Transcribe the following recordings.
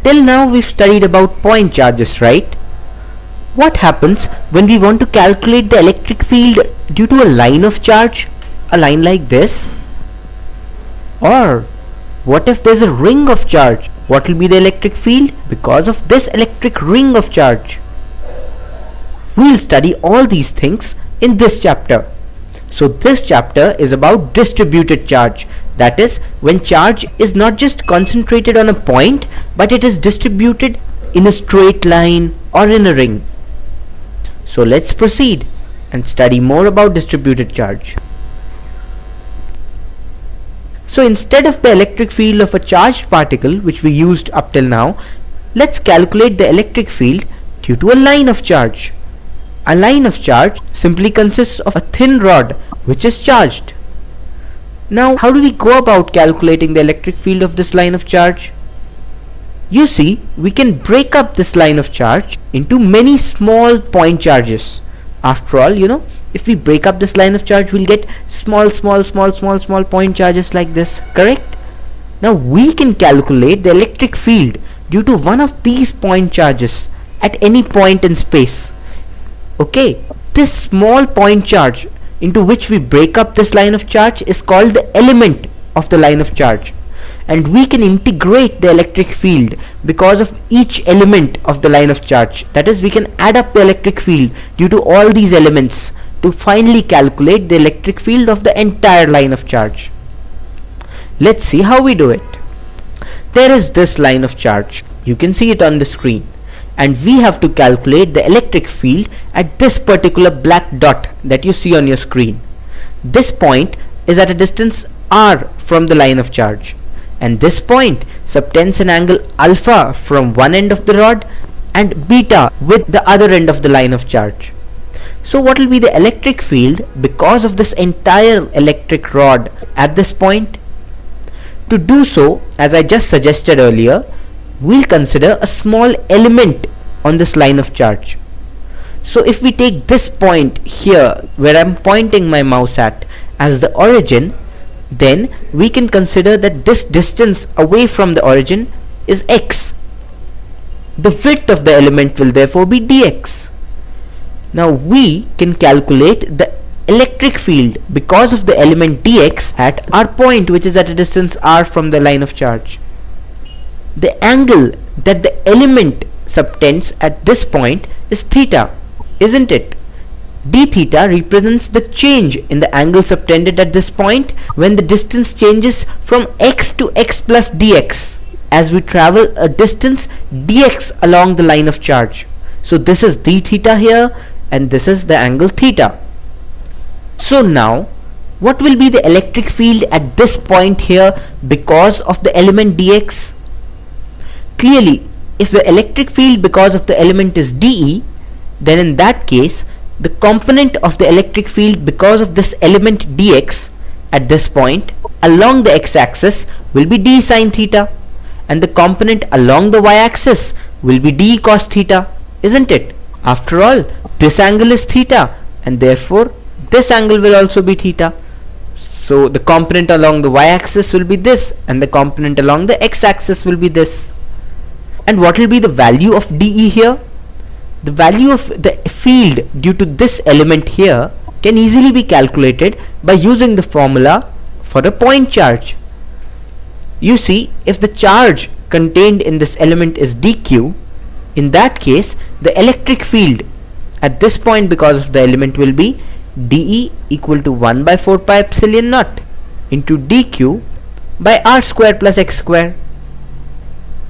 Till now we've studied about point charges, right? What happens when we want to calculate the electric field due to a line of charge? A line like this? Or what if there's a ring of charge? What will be the electric field because of this electric ring of charge? We'll study all these things in this chapter. So this chapter is about distributed charge. That is, when charge is not just concentrated on a point, but it is distributed in a straight line or in a ring. So let's proceed and study more about distributed charge. So instead of the electric field of a charged particle, which we used up till now, let's calculate the electric field due to a line of charge. A line of charge simply consists of a thin rod which is charged. Now, how do we go about calculating the electric field of this line of charge? You see, we can break up this line of charge into many small point charges. After all, if we break up this line of charge, we'll get small point charges like this, correct? Now we can calculate the electric field due to one of these point charges at any point in space. Okay, this small point charge into which we break up this line of charge is called the element of the line of charge. And we can integrate the electric field because of each element of the line of charge. That is, we can add up the electric field due to all these elements to finally calculate the electric field of the entire line of charge. Let's see how we do it. There is this line of charge. You can see it on the screen. And we have to calculate the electric field at this particular black dot that you see on your screen. This point is at a distance r from the line of charge. And this point subtends an angle alpha from one end of the rod and beta with the other end of the line of charge. So what will be the electric field because of this entire electric rod at this point? To do so, as I just suggested earlier, we'll consider a small element on this line of charge. So if we take this point here where I'm pointing my mouse at as the origin, then we can consider that this distance away from the origin is x. The width of the element will therefore be dx. Now we can calculate the electric field because of the element dx at our point, which is at a distance r from the line of charge. The angle that the element subtends at this point is theta, isn't it? D theta represents the change in the angle subtended at this point when the distance changes from x to x plus dx as we travel a distance dx along the line of charge. So this is d theta here and this is the angle theta. So now what will be the electric field at this point here because of the element dx? Clearly, if the electric field because of the element is dE, then in that case the component of the electric field because of this element dx at this point along the x-axis will be d sine theta, and the component along the y-axis will be d cos theta, isn't it? After all, this angle is theta and therefore this angle will also be theta. So the component along the y-axis will be this and the component along the x-axis will be this. And what will be the value of dE here? The value of the field due to this element here can easily be calculated by using the formula for a point charge. You see, if the charge contained in this element is dq, in that case the electric field at this point because of the element will be dE equal to 1 by 4 pi epsilon naught into dq by r square plus x square,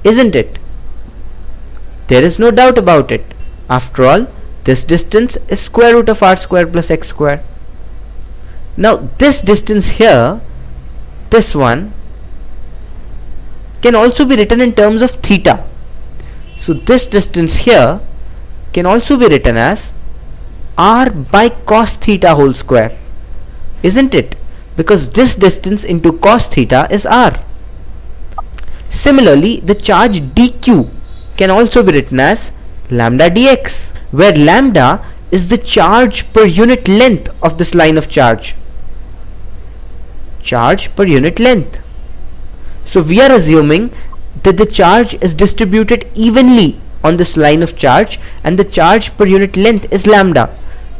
isn't it? There is no doubt about it. After all, this distance is square root of r square plus x square. Now this distance here, this one, can also be written in terms of theta. So this distance here can also be written as r by cos theta whole square, isn't it? Because this distance into cos theta is r. Similarly, the charge dq can also be written as lambda dx, where lambda is the charge per unit length of this line of charge. Charge per unit length. So we are assuming that the charge is distributed evenly on this line of charge and the charge per unit length is lambda.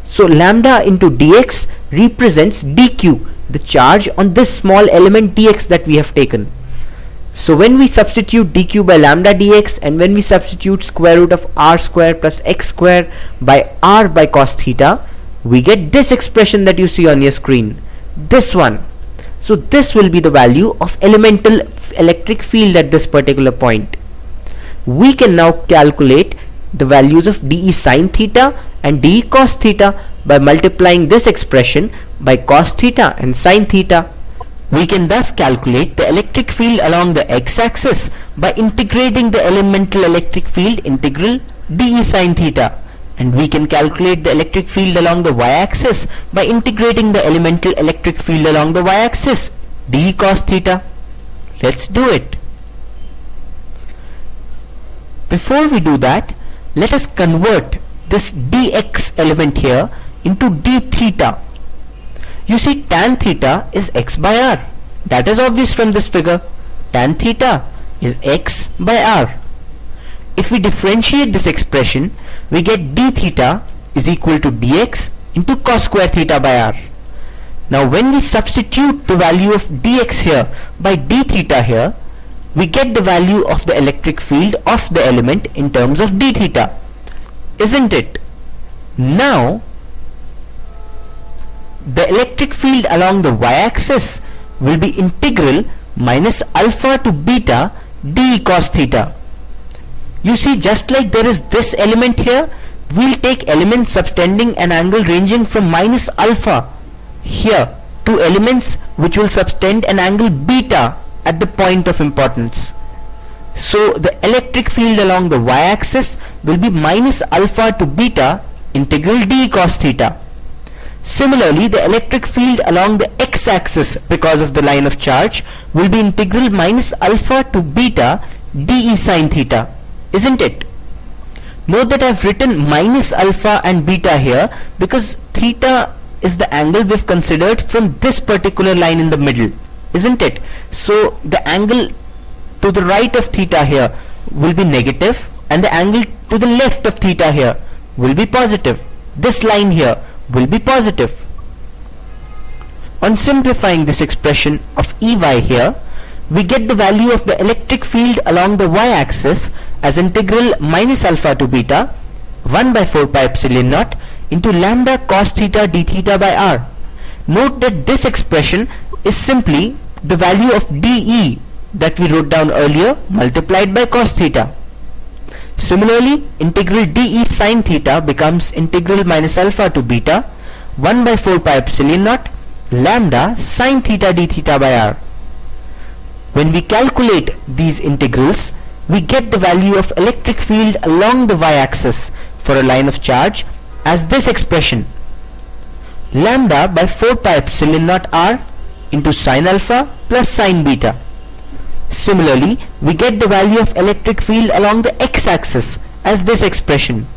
So lambda into dx represents dq, the charge on this small element dx that we have taken. So when we substitute dq by lambda dx and when we substitute square root of r square plus x square by r by cos theta, we get this expression that you see on your screen, this one. So this will be the value of elemental electric field at this particular point. We can now calculate the values of dE sin theta and dE cos theta by multiplying this expression by cos theta and sin theta. We can thus calculate the electric field along the x-axis by integrating the elemental electric field integral dE sin theta, and we can calculate the electric field along the y-axis by integrating the elemental electric field along the y-axis dE cos theta. Let's do it. Before we do that, let us convert this dx element here into d theta. You see, tan theta is x by r. That is obvious from this figure. Tan theta is x by r. If we differentiate this expression, we get d theta is equal to dx into cos square theta by r. Now when we substitute the value of dx here by d theta here, we get the value of the electric field of the element in terms of d theta, isn't it? Now the electric field along the y-axis will be integral minus alpha to beta d cos theta. You see, just like there is this element here, we'll take elements subtending an angle ranging from minus alpha here to elements which will subtend an angle beta at the point of importance. So the electric field along the y-axis will be minus alpha to beta integral d cos theta. Similarly, the electric field along the x-axis because of the line of charge will be integral minus alpha to beta dE sin theta, isn't it? Note that I've written minus alpha and beta here because theta is the angle we've considered from this particular line in the middle, isn't it? So the angle to the right of theta here will be negative and the angle to the left of theta here will be positive. This line here will be positive. On simplifying this expression of Ey here, we get the value of the electric field along the y-axis as integral minus alpha to beta 1 by 4 pi epsilon naught into lambda cos theta d theta by r. Note that this expression is simply the value of dE that we wrote down earlier multiplied by cos theta. Similarly, integral dE sin theta becomes integral minus alpha to beta 1 by 4 pi epsilon naught lambda sin theta d theta by r. When we calculate these integrals, we get the value of electric field along the y-axis for a line of charge as this expression, lambda by 4 pi epsilon naught r into sin alpha plus sin beta. Similarly, we get the value of electric field along the x-axis as this expression,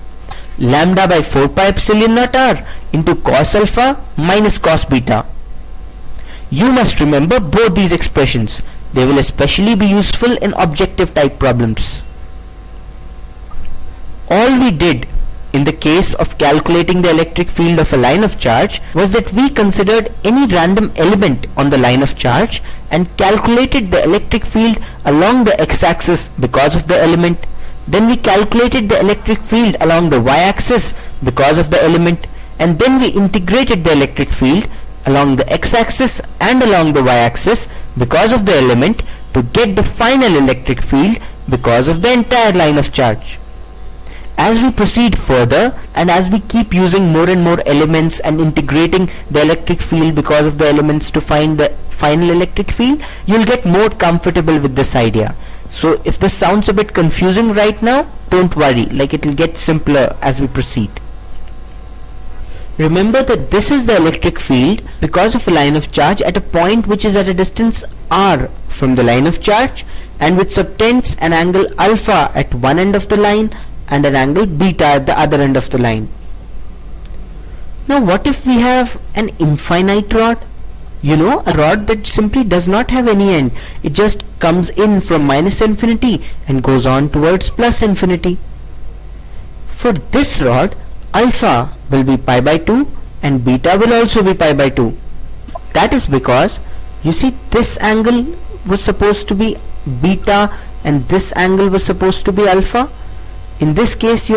lambda by 4 pi epsilon naught r into cos alpha minus cos beta. You must remember both these expressions. They will especially be useful in objective type problems. All we did in the case of calculating the electric field of a line of charge was that we considered any random element on the line of charge and calculated the electric field along the x-axis because of the element. Then we calculated the electric field along the y-axis because of the element, and then we integrated the electric field along the x-axis and along the y-axis because of the element to get the final electric field because of the entire line of charge. As we proceed further and as we keep using more and more elements and integrating the electric field because of the elements to find the final electric field, you'll get more comfortable with this idea. So if this sounds a bit confusing right now, don't worry, like it'll get simpler as we proceed. Remember that this is the electric field because of a line of charge at a point which is at a distance r from the line of charge and which subtends an angle alpha at one end of the line and an angle beta at the other end of the line. Now what if we have an infinite rod? A rod that simply does not have any end. It just comes in from minus infinity and goes on towards plus infinity. For this rod, alpha will be pi by 2 and beta will also be pi by 2. That is because, you see, this angle was supposed to be beta and this angle was supposed to be alpha. In this case,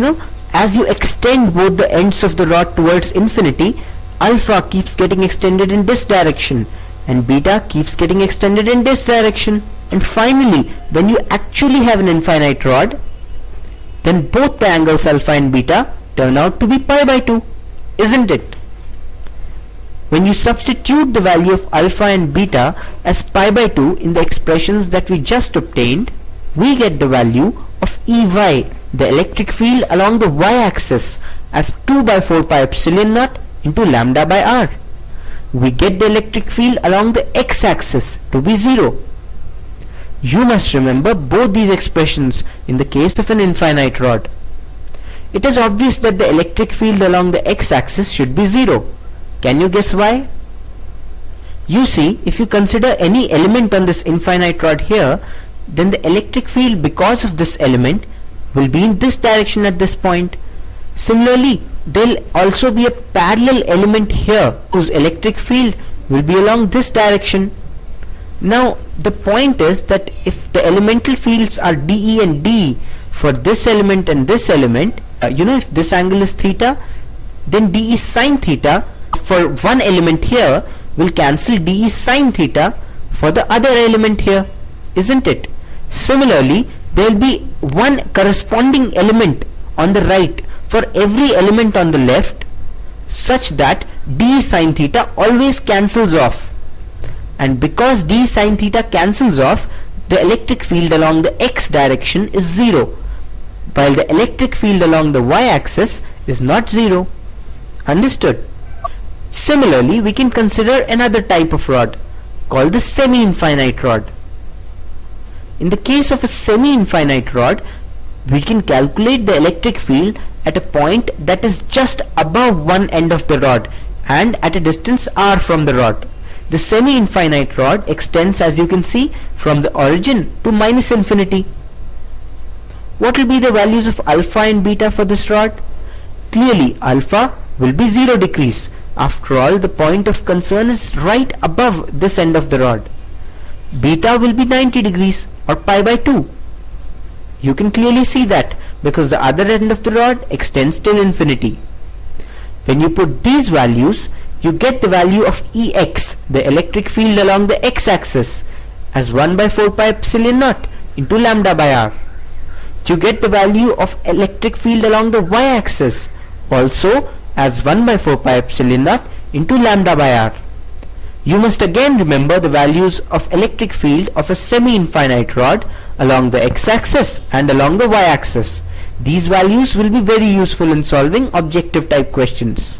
as you extend both the ends of the rod towards infinity, alpha keeps getting extended in this direction and beta keeps getting extended in this direction. And finally, when you actually have an infinite rod, then both the angles alpha and beta turn out to be pi by 2, isn't it? When you substitute the value of alpha and beta as pi by 2 in the expressions that we just obtained, we get the value of Ey, the electric field along the y-axis, as 2 by 4 pi epsilon naught into lambda by r. We get the electric field along the x-axis to be 0. You must remember both these expressions in the case of an infinite rod. It is obvious that the electric field along the x-axis should be 0. Can you guess why? You see, if you consider any element on this infinite rod here, then the electric field because of this element will be in this direction at this point. Similarly, there will also be a parallel element here whose electric field will be along this direction. Now, the point is that if the elemental fields are dE and dE for this element and this element, if this angle is theta, then dE sine theta for one element here will cancel dE sine theta for the other element here, isn't it? Similarly, there will be one corresponding element on the right for every element on the left, such that dE sine theta always cancels off. And because dE sine theta cancels off, the electric field along the x direction is 0, while the electric field along the y-axis is not 0. Understood? Similarly, we can consider another type of rod called the semi-infinite rod. In the case of a semi-infinite rod, we can calculate the electric field at a point that is just above one end of the rod and at a distance r from the rod. The semi-infinite rod extends, as you can see, from the origin to minus infinity. What will be the values of alpha and beta for this rod? Clearly, alpha will be 0 degrees. After all, the point of concern is right above this end of the rod. Beta will be 90 degrees or pi by 2. You can clearly see that because the other end of the rod extends till infinity. When you put these values, you get the value of Ex, the electric field along the x-axis, as 1 by 4 pi epsilon naught into lambda by r. You get the value of electric field along the y-axis also as 1 by 4 pi epsilon naught into lambda by r. You must again remember the values of electric field of a semi-infinite rod along the x-axis and along the y-axis. These values will be very useful in solving objective type questions.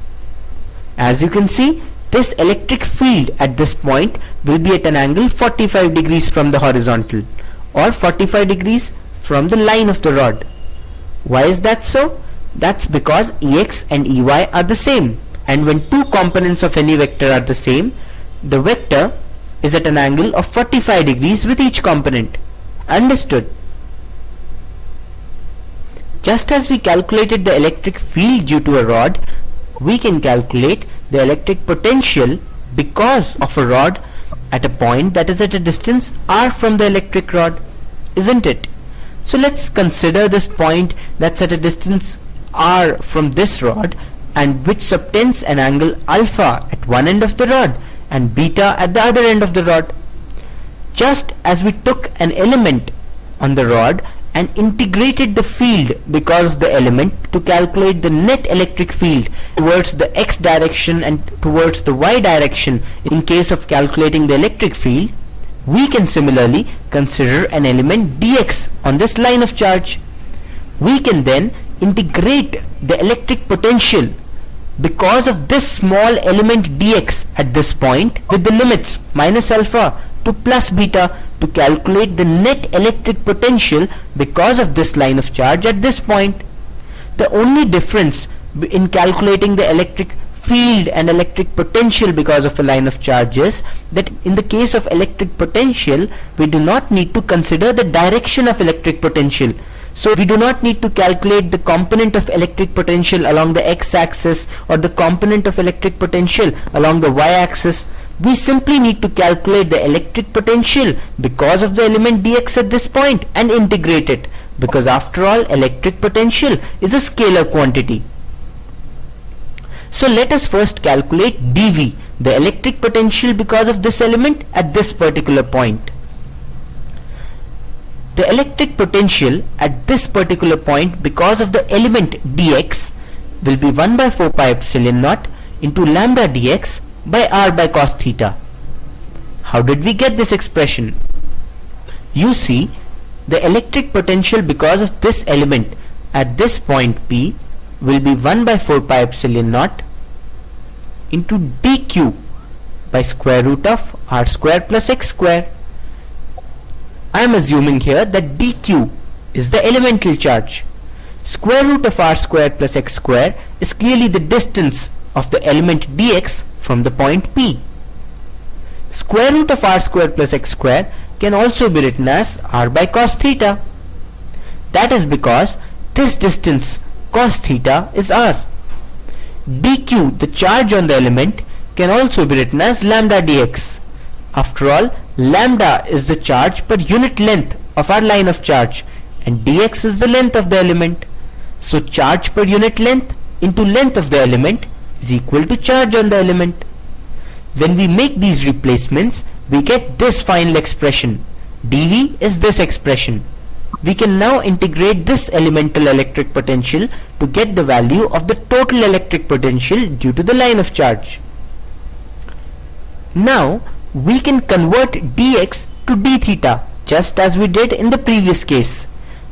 As you can see, this electric field at this point will be at an angle 45 degrees from the horizontal or 45 degrees from the line of the rod. Why is that so? That's because Ex and Ey are the same, and when two components of any vector are the same, the vector is at an angle of 45 degrees with each component. Understood? Just as we calculated the electric field due to a rod, we can calculate the electric potential because of a rod at a point that is at a distance r from the electric rod, isn't it? So let's consider this point that's at a distance r from this rod and which subtends an angle alpha at one end of the rod and beta at the other end of the rod. Just as we took an element on the rod and integrated the field because of the element to calculate the net electric field towards the x direction and towards the y direction in case of calculating the electric field, we can similarly consider an element dx on this line of charge. We can then integrate the electric potential because of this small element dx at this point with the limits minus alpha to plus beta to calculate the net electric potential because of this line of charge at this point. The only difference in calculating the electric field and electric potential because of a line of charge is that in the case of electric potential, we do not need to consider the direction of electric potential. So we do not need to calculate the component of electric potential along the x-axis or the component of electric potential along the y-axis. We simply need to calculate the electric potential because of the element dx at this point and integrate it, because after all, electric potential is a scalar quantity. So let us first calculate dV, the electric potential because of this element at this particular point. The electric potential at this particular point because of the element dx will be 1 by 4 pi epsilon naught into lambda dx by r by cos theta. How did we get this expression? You see, the electric potential because of this element at this point P will be 1 by 4 pi epsilon naught into dq by square root of r square plus x square. I am assuming here that dq is the elemental charge. Square root of r square plus x square is clearly the distance of the element dx from the point P. Square root of r square plus x square can also be written as r by cos theta. That is because this distance cos theta is r. dq, the charge on the element, can also be written as lambda dx. After all, lambda is the charge per unit length of our line of charge and dx is the length of the element. So charge per unit length into length of the element is equal to charge on the element. When we make these replacements, we get this final expression. dV is this expression. We can now integrate this elemental electric potential to get the value of the total electric potential due to the line of charge. Now we can convert dx to d theta just as we did in the previous case.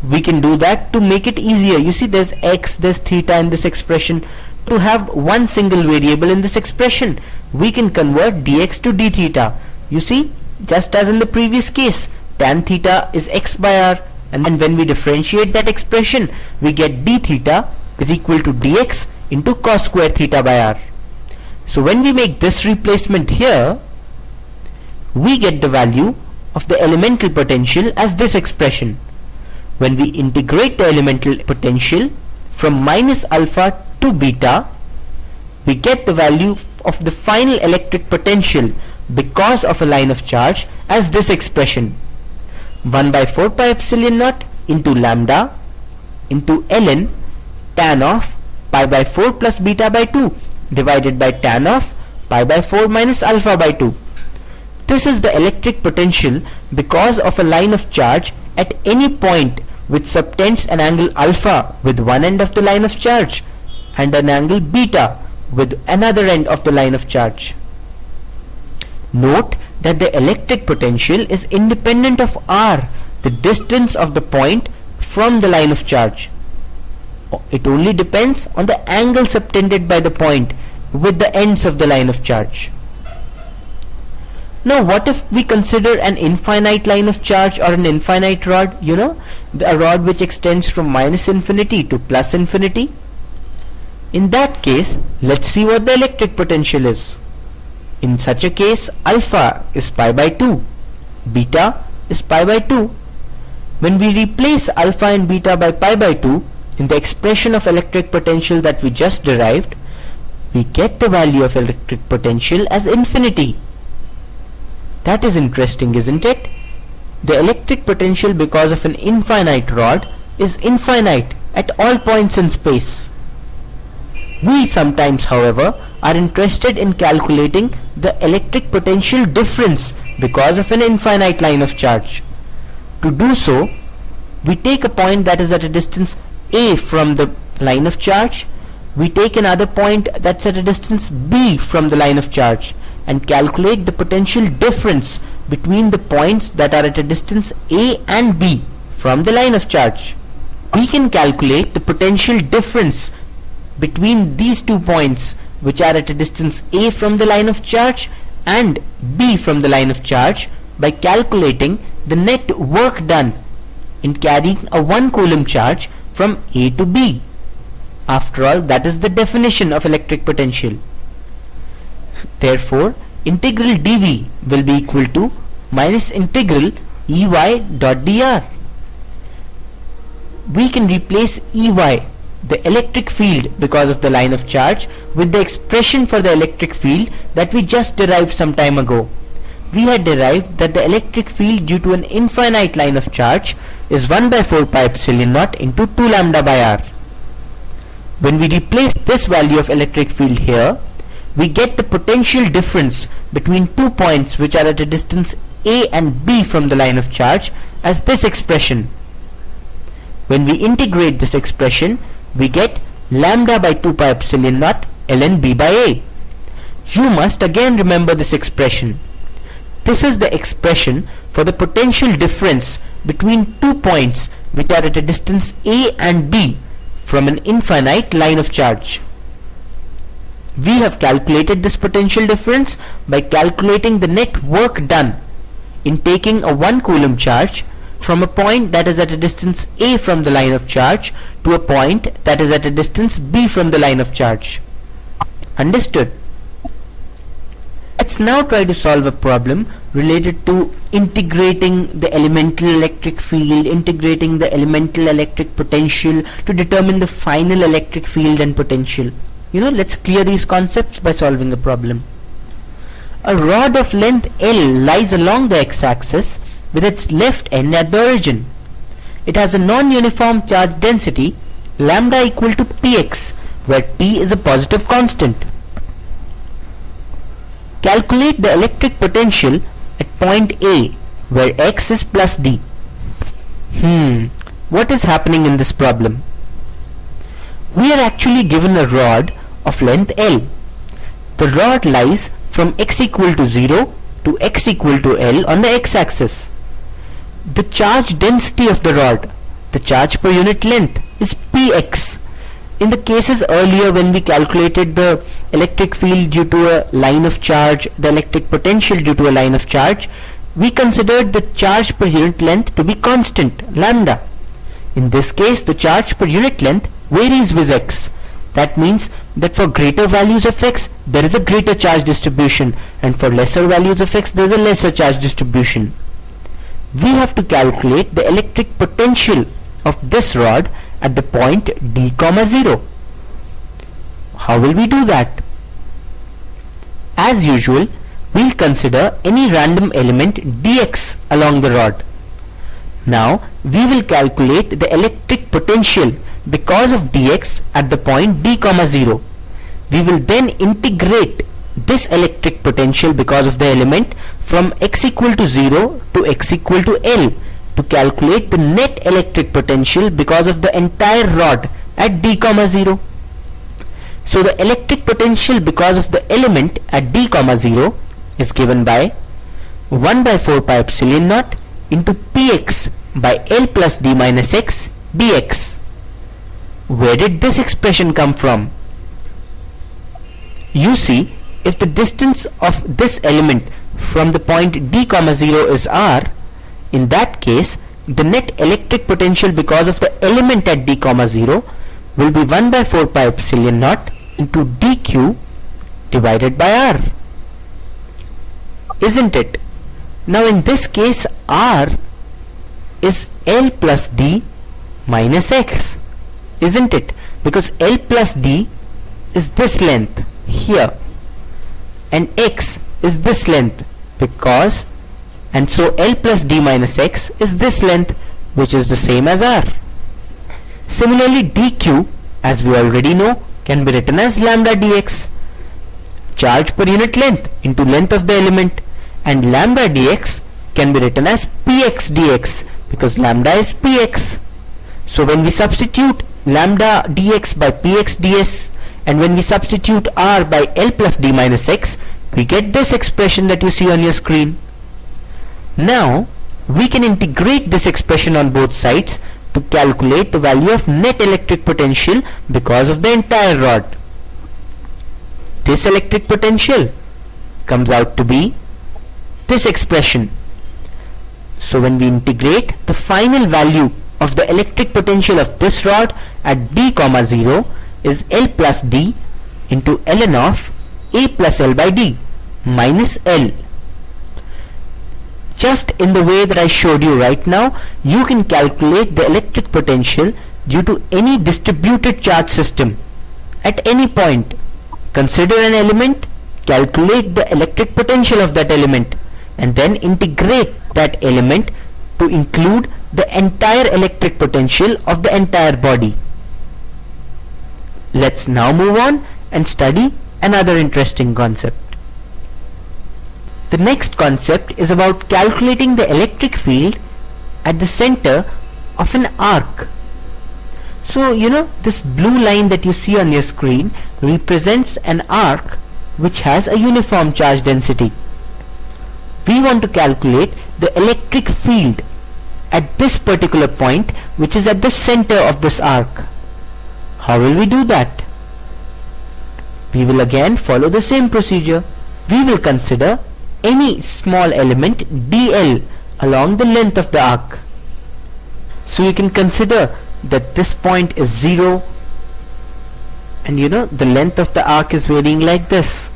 We can do that to make it easier. You see, there's x, there's theta in this expression. To have one single variable in this expression, we can convert dx to d theta. You see, just as in the previous case, tan theta is x by r, and then when we differentiate that expression, we get d theta is equal to dx into cos square theta by r. So when we make this replacement here, we get the value of the elemental potential as this expression. When we integrate the elemental potential from minus alpha to beta, we get the value of the final electric potential because of a line of charge as this expression. 1 by 4 pi epsilon naught into lambda into ln tan of pi by 4 plus beta by 2 divided by tan of pi by 4 minus alpha by 2. This is the electric potential because of a line of charge at any point which subtends an angle alpha with one end of the line of charge and an angle beta with another end of the line of charge. Note that the electric potential is independent of r, the distance of the point from the line of charge. It only depends on the angle subtended by the point with the ends of the line of charge. Now what if we consider an infinite line of charge or an infinite rod, a rod which extends from minus infinity to plus infinity? In that case, let's see what the electric potential is. In such a case, alpha is pi by 2, beta is pi by 2. When we replace alpha and beta by pi by 2 in the expression of electric potential that we just derived, we get the value of electric potential as infinity. That is interesting, isn't it? The electric potential because of an infinite rod is infinite at all points in space. We sometimes, however, are interested in calculating the electric potential difference because of an infinite line of charge. To do so, we take a point that is at a distance a from the line of charge, we take another point that's at a distance b from the line of charge and calculate the potential difference between the points that are at a distance a and b from the line of charge. We can calculate the potential difference between these 2 points which are at a distance a from the line of charge and b from the line of charge by calculating the net work done in carrying a 1 coulomb charge from a to b. After all, that is the definition of electric potential. Therefore, integral dV will be equal to minus integral Ey dot dr. We can replace Ey, the electric field because of the line of charge, with the expression for the electric field that we just derived some time ago. We had derived that the electric field due to an infinite line of charge is 1 by 4 pi epsilon naught into 2 lambda by r. When we replace this value of electric field here, we get the potential difference between 2 points which are at a distance a and b from the line of charge as this expression. When we integrate this expression, we get lambda by 2 pi epsilon naught ln b by a. You must again remember this expression. This is the expression for the potential difference between 2 points which are at a distance a and b from an infinite line of charge. We have calculated this potential difference by calculating the net work done in taking a 1 coulomb charge from a point that is at a distance a from the line of charge to a point that is at a distance b from the line of charge. Understood? Let's now try to solve a problem related to integrating the elemental electric field, integrating the elemental electric potential to determine the final electric field and potential. Let's clear these concepts by solving a problem. A rod of length L lies along the x-axis with its left end at the origin. It has a non-uniform charge density lambda equal to px, where p is a positive constant. Calculate the electric potential at point A, where x is plus d. What is happening in this problem? We are actually given a rod of length L. The rod lies from x equal to 0 to x equal to L on the x-axis. The charge density of the rod, the charge per unit length, is px. In the cases earlier when we calculated the electric field due to a line of charge, the electric potential due to a line of charge, we considered the charge per unit length to be constant, lambda. In this case, the charge per unit length varies with x. That means that for greater values of x, there is a greater charge distribution, and for lesser values of x, there is a lesser charge distribution. We have to calculate the electric potential of this rod at the point d, 0. How will we do that? As usual, we'll consider any random element dx along the rod. Now, we will calculate the electric potential because of dx at the point d, 0. We will then integrate this electric potential because of the element from x equal to 0 to x equal to L to calculate the net electric potential because of the entire rod at d, 0. So the electric potential because of the element at d, 0 is given by 1 by 4 pi epsilon naught into px by L plus d minus x dx. Where did this expression come from? You see, if the distance of this element from the point d, 0 is r, in that case, the net electric potential because of the element at d, 0 will be 1 by 4 pi epsilon naught into dq divided by r. Isn't it? Now in this case, r is L plus d minus x. Isn't it? Because L plus d is this length here and x is this length and so L plus d minus x is this length, which is the same as r. Similarly, dq, as we already know, can be written as lambda dx, charge per unit length into length of the element, and lambda dx can be written as px dx because lambda is px. So when we substitute lambda dx by px ds and when we substitute r by L plus d minus x, we get this expression that you see on your screen. Now we can integrate this expression on both sides to calculate the value of net electric potential because of the entire rod. This electric potential comes out to be this expression. So when we integrate, the final value of the electric potential of this rod at d, 0 is L plus d into ln of A plus L by D minus L. Just in the way that I showed you right now, you can calculate the electric potential due to any distributed charge system at any point. Consider an element, calculate the electric potential of that element, and then integrate that element to include the entire electric potential of the entire body. Let's now move on and study another interesting concept. The next concept is about calculating the electric field at the center of an arc. So this blue line that you see on your screen represents an arc which has a uniform charge density. We want to calculate the electric field at this particular point, which is at the center of this arc. How will we do that? We will again follow the same procedure. We will consider any small element dl along the length of the arc. So you can consider that this point is 0, and the length of the arc is varying like this.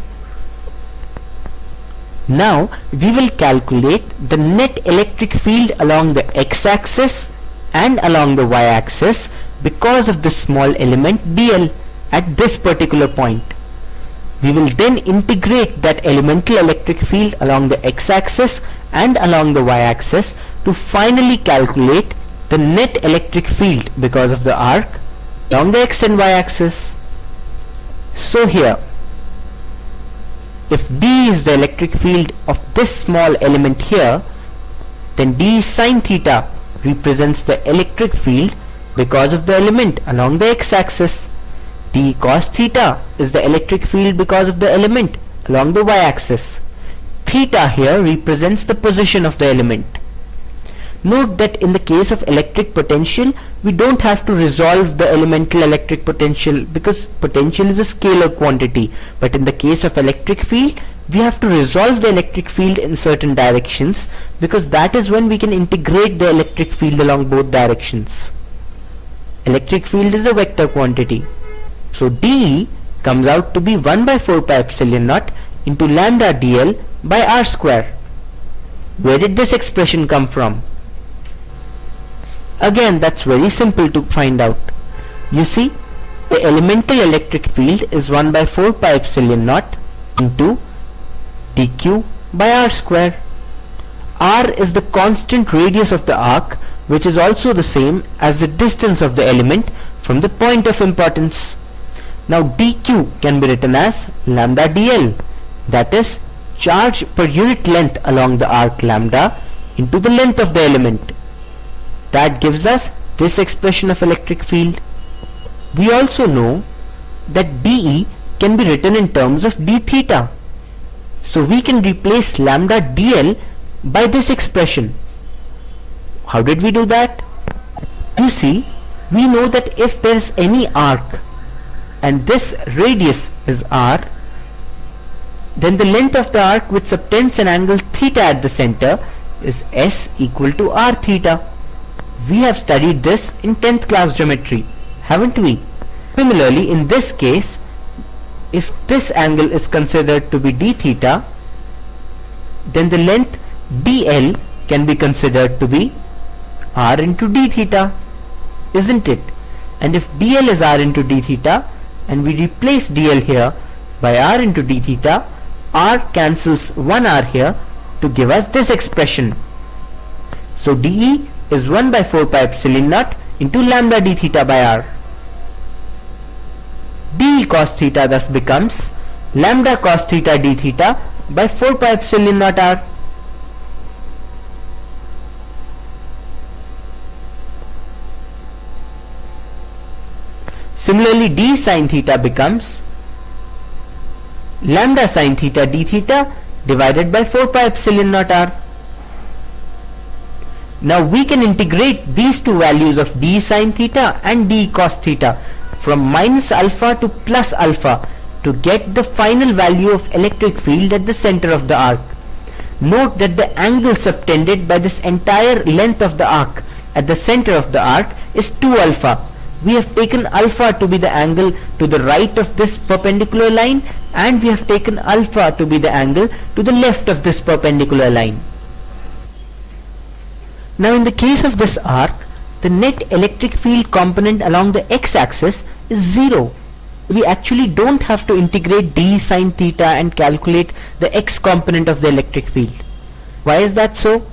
Now we will calculate the net electric field along the x-axis and along the y-axis because of the small element dl at this particular point. We will then integrate that elemental electric field along the x-axis and along the y-axis to finally calculate the net electric field because of the arc along the x and y-axis. So here, if D is the electric field of this small element here, then D sine theta represents the electric field because of the element along the x-axis. D cos theta is the electric field because of the element along the y-axis. Theta here represents the position of the element. Note that in the case of electric potential, we don't have to resolve the elemental electric potential because potential is a scalar quantity. But in the case of electric field, we have to resolve the electric field in certain directions, because that is when we can integrate the electric field along both directions. Electric field is a vector quantity. So dE comes out to be 1 by 4 pi epsilon naught into lambda dl by r square. Where did this expression come from? Again, that's very simple to find out. You see, the elemental electric field is 1 by 4 pi epsilon naught into dq by r square. R is the constant radius of the arc, which is also the same as the distance of the element from the point of importance. Now dq can be written as lambda dl, that is charge per unit length along the arc lambda into the length of the element. That gives us this expression of electric field. We also know that dE can be written in terms of d theta. So we can replace lambda dl by this expression. How did we do that? You see, we know that if there is any arc and this radius is r, then the length of the arc which subtends an angle theta at the center is s equal to r theta. We have studied this in 10th class geometry, haven't we? Similarly, in this case, if this angle is considered to be d theta, then the length dl can be considered to be r into d theta, isn't it? And if dl is r into d theta, and we replace dl here by r into d theta, r cancels one r here to give us this expression. So dE is 1 by 4 pi epsilon naught into lambda d theta by r. dE cos theta thus becomes lambda cos theta d theta by 4 pi epsilon naught r. Similarly, d sin theta becomes lambda sin theta d theta divided by 4 pi epsilon naught r. Now we can integrate these two values of d sin theta and d cos theta from minus alpha to plus alpha to get the final value of electric field at the center of the arc. Note that the angle subtended by this entire length of the arc at the center of the arc is 2 alpha, We have taken alpha to be the angle to the right of this perpendicular line, and we have taken alpha to be the angle to the left of this perpendicular line. Now in the case of this arc, the net electric field component along the x-axis is 0. We actually don't have to integrate d sine theta and calculate the x component of the electric field. Why is that so?